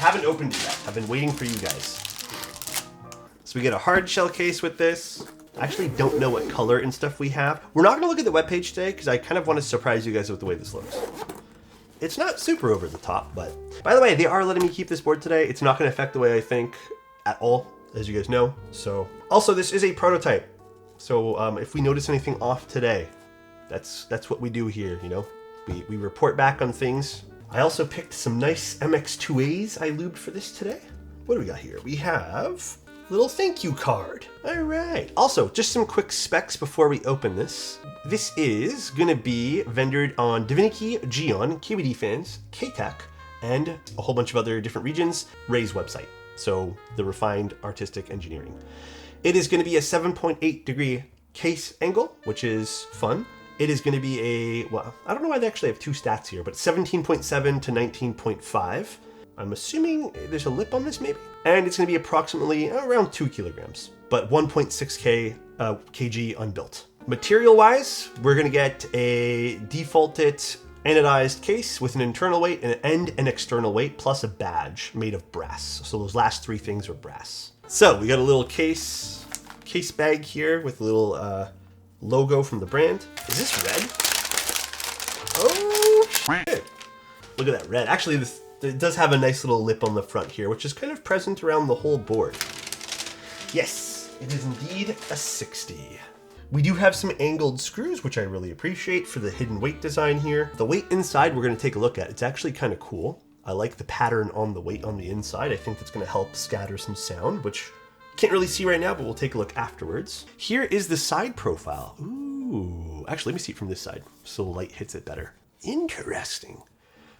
haven't opened it yet. I've been waiting for you guys. So we get a hard shell case with this. I actually don't know what color and stuff we have. We're not gonna look at the webpage today because I kind of want to surprise you guys with the way this looks. It's not super over the top, but by the way, they are letting me keep this board today. It's not gonna affect the way I think at all, as you guys know. So also this is a prototype. So if we notice anything off today, that's what we do here, you know? We report back on things. I also picked some nice MX2As I lubed for this today. What do we got here? We have a little thank you card. All right. Also, just some quick specs before we open this. This is gonna be vendored on Divinity, Geon, KBD Fans, KTech, and a whole bunch of other different regions, RAE's website. So the Refined Artistic Engineering. It is gonna be a 7.8 degree case angle, which is fun. It is going to be a, well, I don't know why they actually have two stats here, but 17.7 to 19.5. I'm assuming there's a lip on this maybe? And it's going to be approximately around 2 kilograms, but 1.6 kg unbuilt. Material-wise, we're going to get a defaulted anodized case with an internal weight and an external weight, plus a badge made of brass. So those last three things are brass. So we got a little case bag here with a little logo from the brand. Is this red? Oh shit! Look at that red. Actually, it does have a nice little lip on the front here, which is kind of present around the whole board. Yes, it is indeed a 60. We do have some angled screws, which I really appreciate for the hidden weight design here. The weight inside we're going to take a look at. It's actually kind of cool. I like the pattern on the weight on the inside. I think that's going to help scatter some sound, which can't really see right now, but we'll take a look afterwards. Here is the side profile. Ooh, actually, let me see it from this side so the light hits it better. Interesting.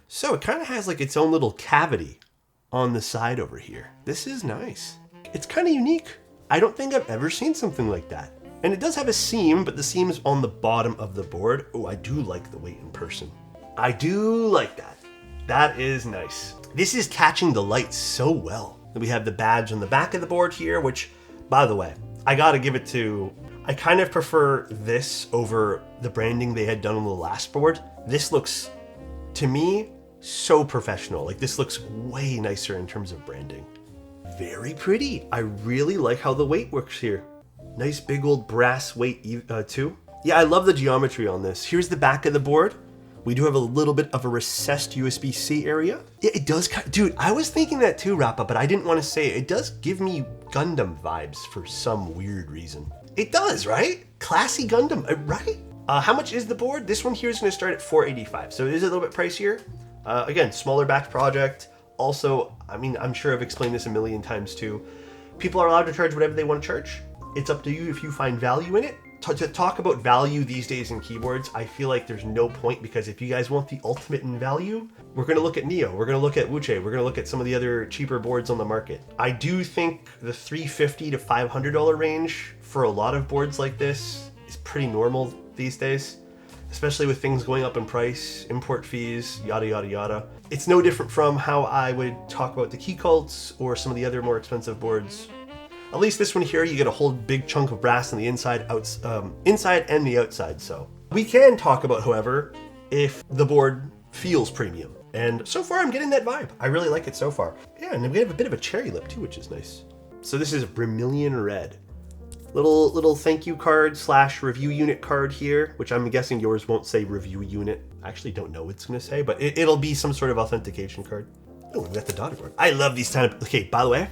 So it kind of has like its own little cavity on the side over here. This is nice. It's kind of unique. I don't think I've ever seen something like that. And it does have a seam, but the seam is on the bottom of the board. Oh, I do like the weight in person. I do like that. That is nice. This is catching the light so well. We have the badge on the back of the board here, which, by the way, I gotta give it to, I kind of prefer this over the branding they had done on the last board. This looks, to me, so professional. Like, this looks way nicer in terms of branding. Very pretty. I really like how the weight works here. Nice big old brass weight too. Yeah, I love the geometry on this. Here's the back of the board. We do have a little bit of a recessed USB-C area. Yeah, it does, dude, I was thinking that too, Rappa, but I didn't want to say it. It does give me Gundam vibes for some weird reason. It does, right? Classy Gundam, right? How much is the board? This one here is going to start at $485, so it is a little bit pricier. Again, smaller batch project. Also, I mean, I'm sure I've explained this a million times too. People are allowed to charge whatever they want to charge. It's up to you if you find value in it. To talk about value these days in keyboards, I feel like there's no point, because if you guys want the ultimate in value, we're going to look at Neo, we're going to look at Wuche, we're going to look at some of the other cheaper boards on the market. I do think the $350 to $500 range for a lot of boards like this is pretty normal these days, especially with things going up in price, import fees, yada yada yada. It's no different from how I would talk about the Keycaps or some of the other more expensive boards. At least this one here, you get a whole big chunk of brass on the inside and the outside. So we can talk about, however, if the board feels premium. And so far I'm getting that vibe. I really like it so far. Yeah, and we have a bit of a cherry lip too, which is nice. So this is Vermilion Red. Little thank you card / review unit card here, which I'm guessing yours won't say review unit. I actually don't know what it's gonna say, but it'll be some sort of authentication card. Oh, we got the daughter board. I love these kind of, okay, by the way,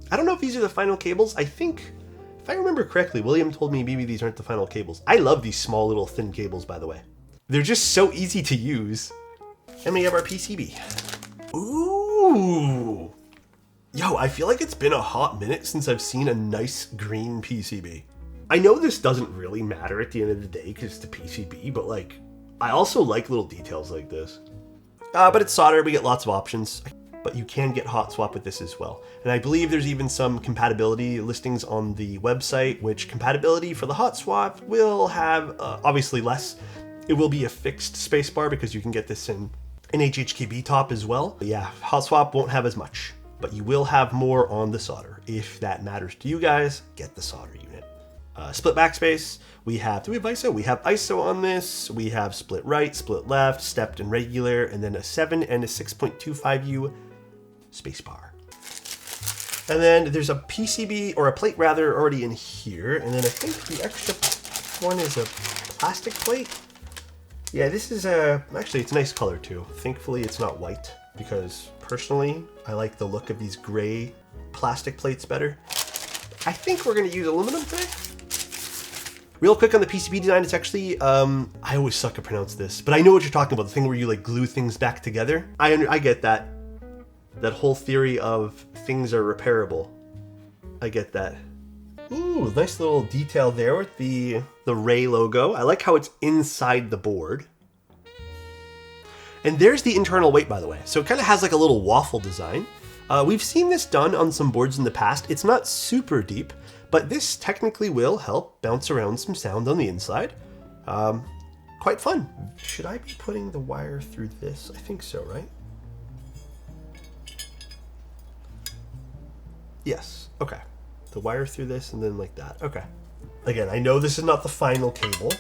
I don't know if these are the final cables. I think, if I remember correctly, William told me maybe these aren't the final cables. I love these small little thin cables, by the way. They're just so easy to use. And we have our PCB. Ooh. Yo, I feel like it's been a hot minute since I've seen a nice green PCB. I know this doesn't really matter at the end of the day because it's the PCB, but like, I also like little details like this. But it's solder, we get lots of options. But you can get hot swap with this as well. And I believe there's even some compatibility listings on the website, which compatibility for the hot swap will have obviously less. It will be a fixed spacebar because you can get this in an HHKB top as well. But yeah, hot swap won't have as much, but you will have more on the solder. If that matters to you guys, get the solder unit. Split backspace, do we have ISO? We have ISO on this. We have split right, split left, stepped and regular, and then a 7 and a 6.25U spacebar. And then there's a PCB, or a plate rather, already in here. And then I think the extra one is a plastic plate. Yeah, this is actually it's a nice color too. Thankfully it's not white, because personally I like the look of these gray plastic plates better. I think we're gonna use aluminum today. Real quick on the PCB design, it's actually, I always suck at pronounce this, but I know what you're talking about, the thing where you like glue things back together. I get that. That whole theory of things are repairable. I get that. Ooh, nice little detail there with the RAE logo. I like how it's inside the board. And there's the internal weight, by the way. So it kind of has like a little waffle design. We've seen this done on some boards in the past. It's not super deep, but this technically will help bounce around some sound on the inside. Quite fun. Should I be putting the wire through this? I think so, right? Yes, okay. The wire through this and then like that, okay. Again, I know this is not the final cable,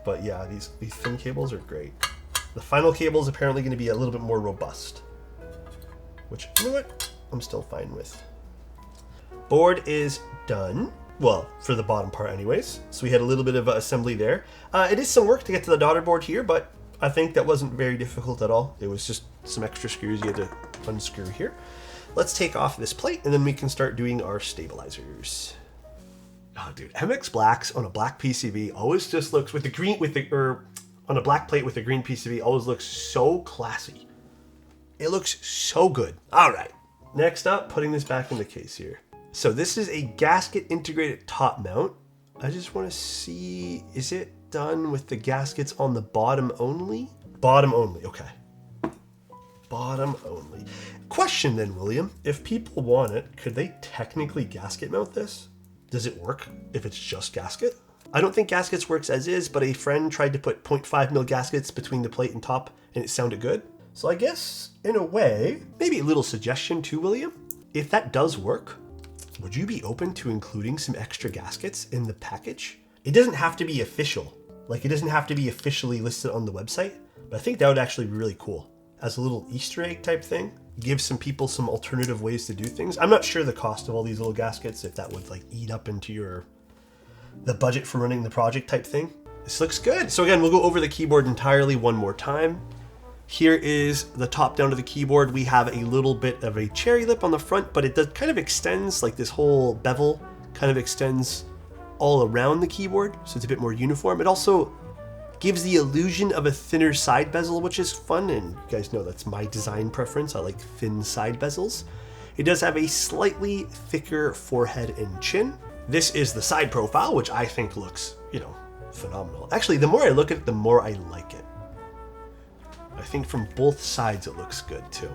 but yeah, these thin cables are great. The final cable is apparently going to be a little bit more robust, which, you know what, I'm still fine with. Board is done. Well, for the bottom part anyways. So we had a little bit of assembly there. It is some work to get to the daughter board here, but I think that wasn't very difficult at all. It was just some extra screws you had to unscrew here. Let's take off this plate and then we can start doing our stabilizers. Oh dude, MX Blacks on a black PCB always just looks, with the green, on a black plate with a green PCB, always looks so classy. It looks so good. All right, next up, putting this back in the case here. So this is a gasket integrated top mount. I just want to see, is it done with the gaskets on the bottom only? Bottom only, okay. Bottom only. Question then, William, if people want it, could they technically gasket mount this? Does it work if it's just gasket? I don't think gaskets works as is, but a friend tried to put 0.5 mil gaskets between the plate and top and it sounded good. So I guess, in a way, maybe a little suggestion too, William. If that does work, would you be open to including some extra gaskets in the package? It doesn't have to be official. Like, it doesn't have to be officially listed on the website, but I think that would actually be really cool. As a little Easter egg type thing, give some people some alternative ways to do things. I'm not sure the cost of all these little gaskets, if that would like eat up into the budget for running the project type thing. This looks good. So again, we'll go over the keyboard entirely one more time. Here is the top down to the keyboard. We have a little bit of a cherry lip on the front, but it does kind of extends, like this whole bevel kind of extends all around the keyboard, so it's a bit more uniform. It also gives the illusion of a thinner side bezel, which is fun, and you guys know that's my design preference. I like thin side bezels. It does have a slightly thicker forehead and chin. This is the side profile, which I think looks, you know, phenomenal. Actually, the more I look at it, the more I like it. I think from both sides it looks good too.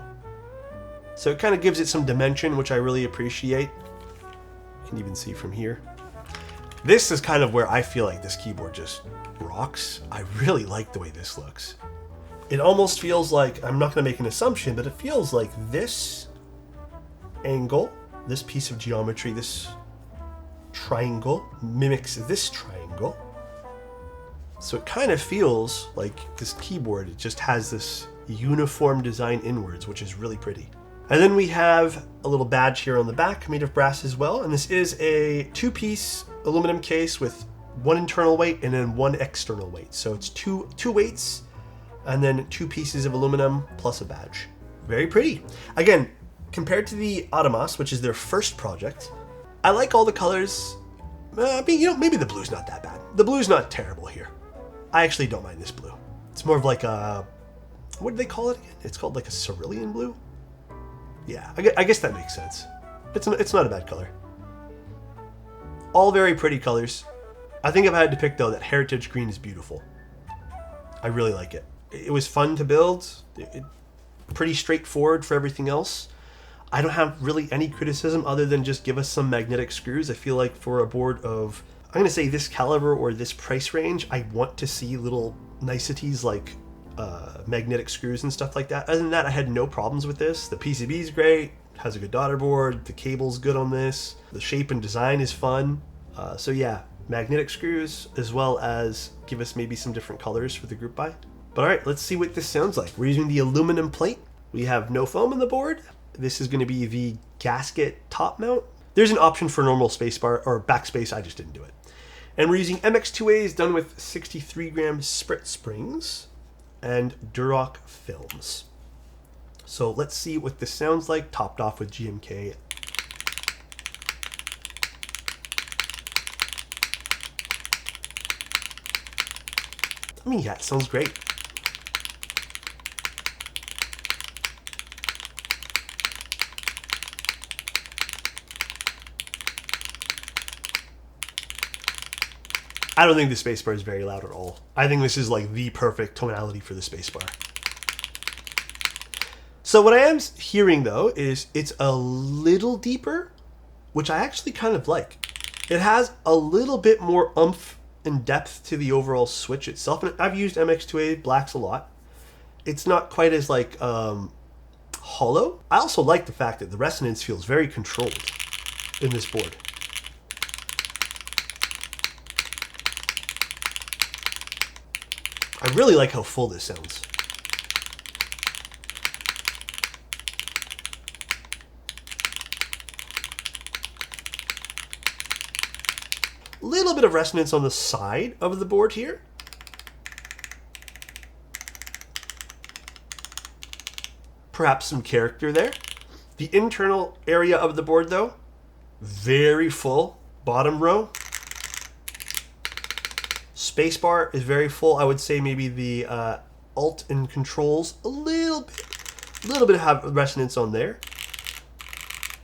So it kind of gives it some dimension, which I really appreciate. You can even see from here. This is kind of where I feel like this keyboard just rocks. I really like the way this looks. It almost feels like, I'm not going to make an assumption, but it feels like this angle, this piece of geometry, this triangle mimics this triangle. So it kind of feels like this keyboard, it just has this uniform design inwards, which is really pretty. And then we have a little badge here on the back made of brass as well. And this is a 2-piece aluminum case with one internal weight and then one external weight. So it's two weights and then 2 pieces of aluminum plus a badge. Very pretty. Again, compared to the Aurum, which is their first project, I like all the colors. You know, maybe the blue's not that bad. The blue's not terrible here. I actually don't mind this blue. It's more of like a, what do they call it again? It's called like a cerulean blue? Yeah, I guess that makes sense. It's not a bad color. All very pretty colors. I think if I had to pick though, that heritage green is beautiful. I really like it. It was fun to build. Pretty straightforward for everything else. I don't have really any criticism other than just give us some magnetic screws. I feel like for a board of, I'm going to say this caliber or this price range, I want to see little niceties like magnetic screws and stuff like that. Other than that, I had no problems with this. The PCB is great, has a good daughter board, the cable's good on this, the shape and design is fun. So yeah, magnetic screws, as well as give us maybe some different colors for the group buy. But all right, let's see what this sounds like. We're using the aluminum plate. We have no foam in the board. this is going to be the gasket top mount. There's an option for normal spacebar or backspace. I just didn't do it. And we're using MX2As done with 63 gram sprit springs and Duroc films. So let's see what this sounds like, topped off with GMK. I mean, yeah, it sounds great. I don't think the spacebar is very loud at all. I think this is like the perfect tonality for the spacebar. So what I am hearing though is it's a little deeper, which I actually kind of like. It has a little bit more oomph and depth to the overall switch itself. And I've used MX2A blacks a lot. It's not quite as like hollow. I also like the fact that the resonance feels very controlled in this board. I really like how full this sounds. A little bit of resonance on the side of the board here. Perhaps some character there. The internal area of the board though, very full. Bottom row. Spacebar is very full. I would say maybe the Alt and controls a little bit of resonance on there.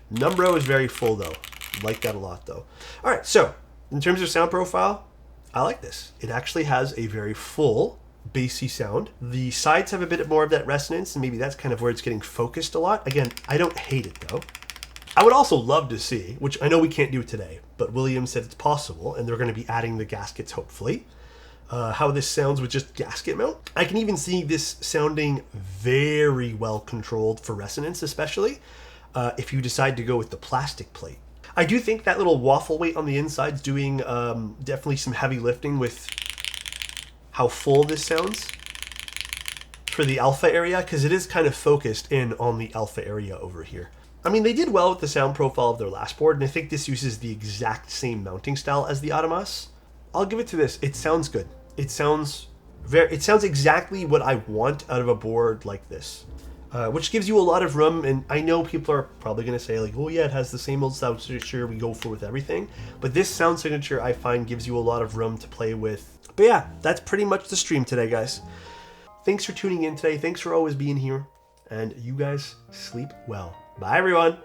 Numbro is very full though. Like that a lot though. All right, so in terms of sound profile, I like this. It actually has a very full bassy sound. The sides have a bit more of that resonance, and maybe that's kind of where it's getting focused a lot. Again, I don't hate it though. I would also love to see, which I know we can't do today, but Williams said it's possible, and they're going to be adding the gaskets hopefully, how this sounds with just gasket mount. I can even see this sounding very well controlled for resonance, especially if you decide to go with the plastic plate. I do think that little waffle weight on the inside is doing definitely some heavy lifting with how full this sounds for the alpha area, because it is kind of focused in on the alpha area over here. I mean, they did well with the sound profile of their last board, and I think this uses the exact same mounting style as the Automas. I'll give it to this. It sounds good. It sounds exactly what I want out of a board like this, which gives you a lot of room. And I know people are probably going to say like, oh yeah, it has the same old sound signature we go for with everything. But this sound signature I find gives you a lot of room to play with. But yeah, that's pretty much the stream today, guys. Thanks for tuning in today. Thanks for always being here. And you guys sleep well. Bye, everyone.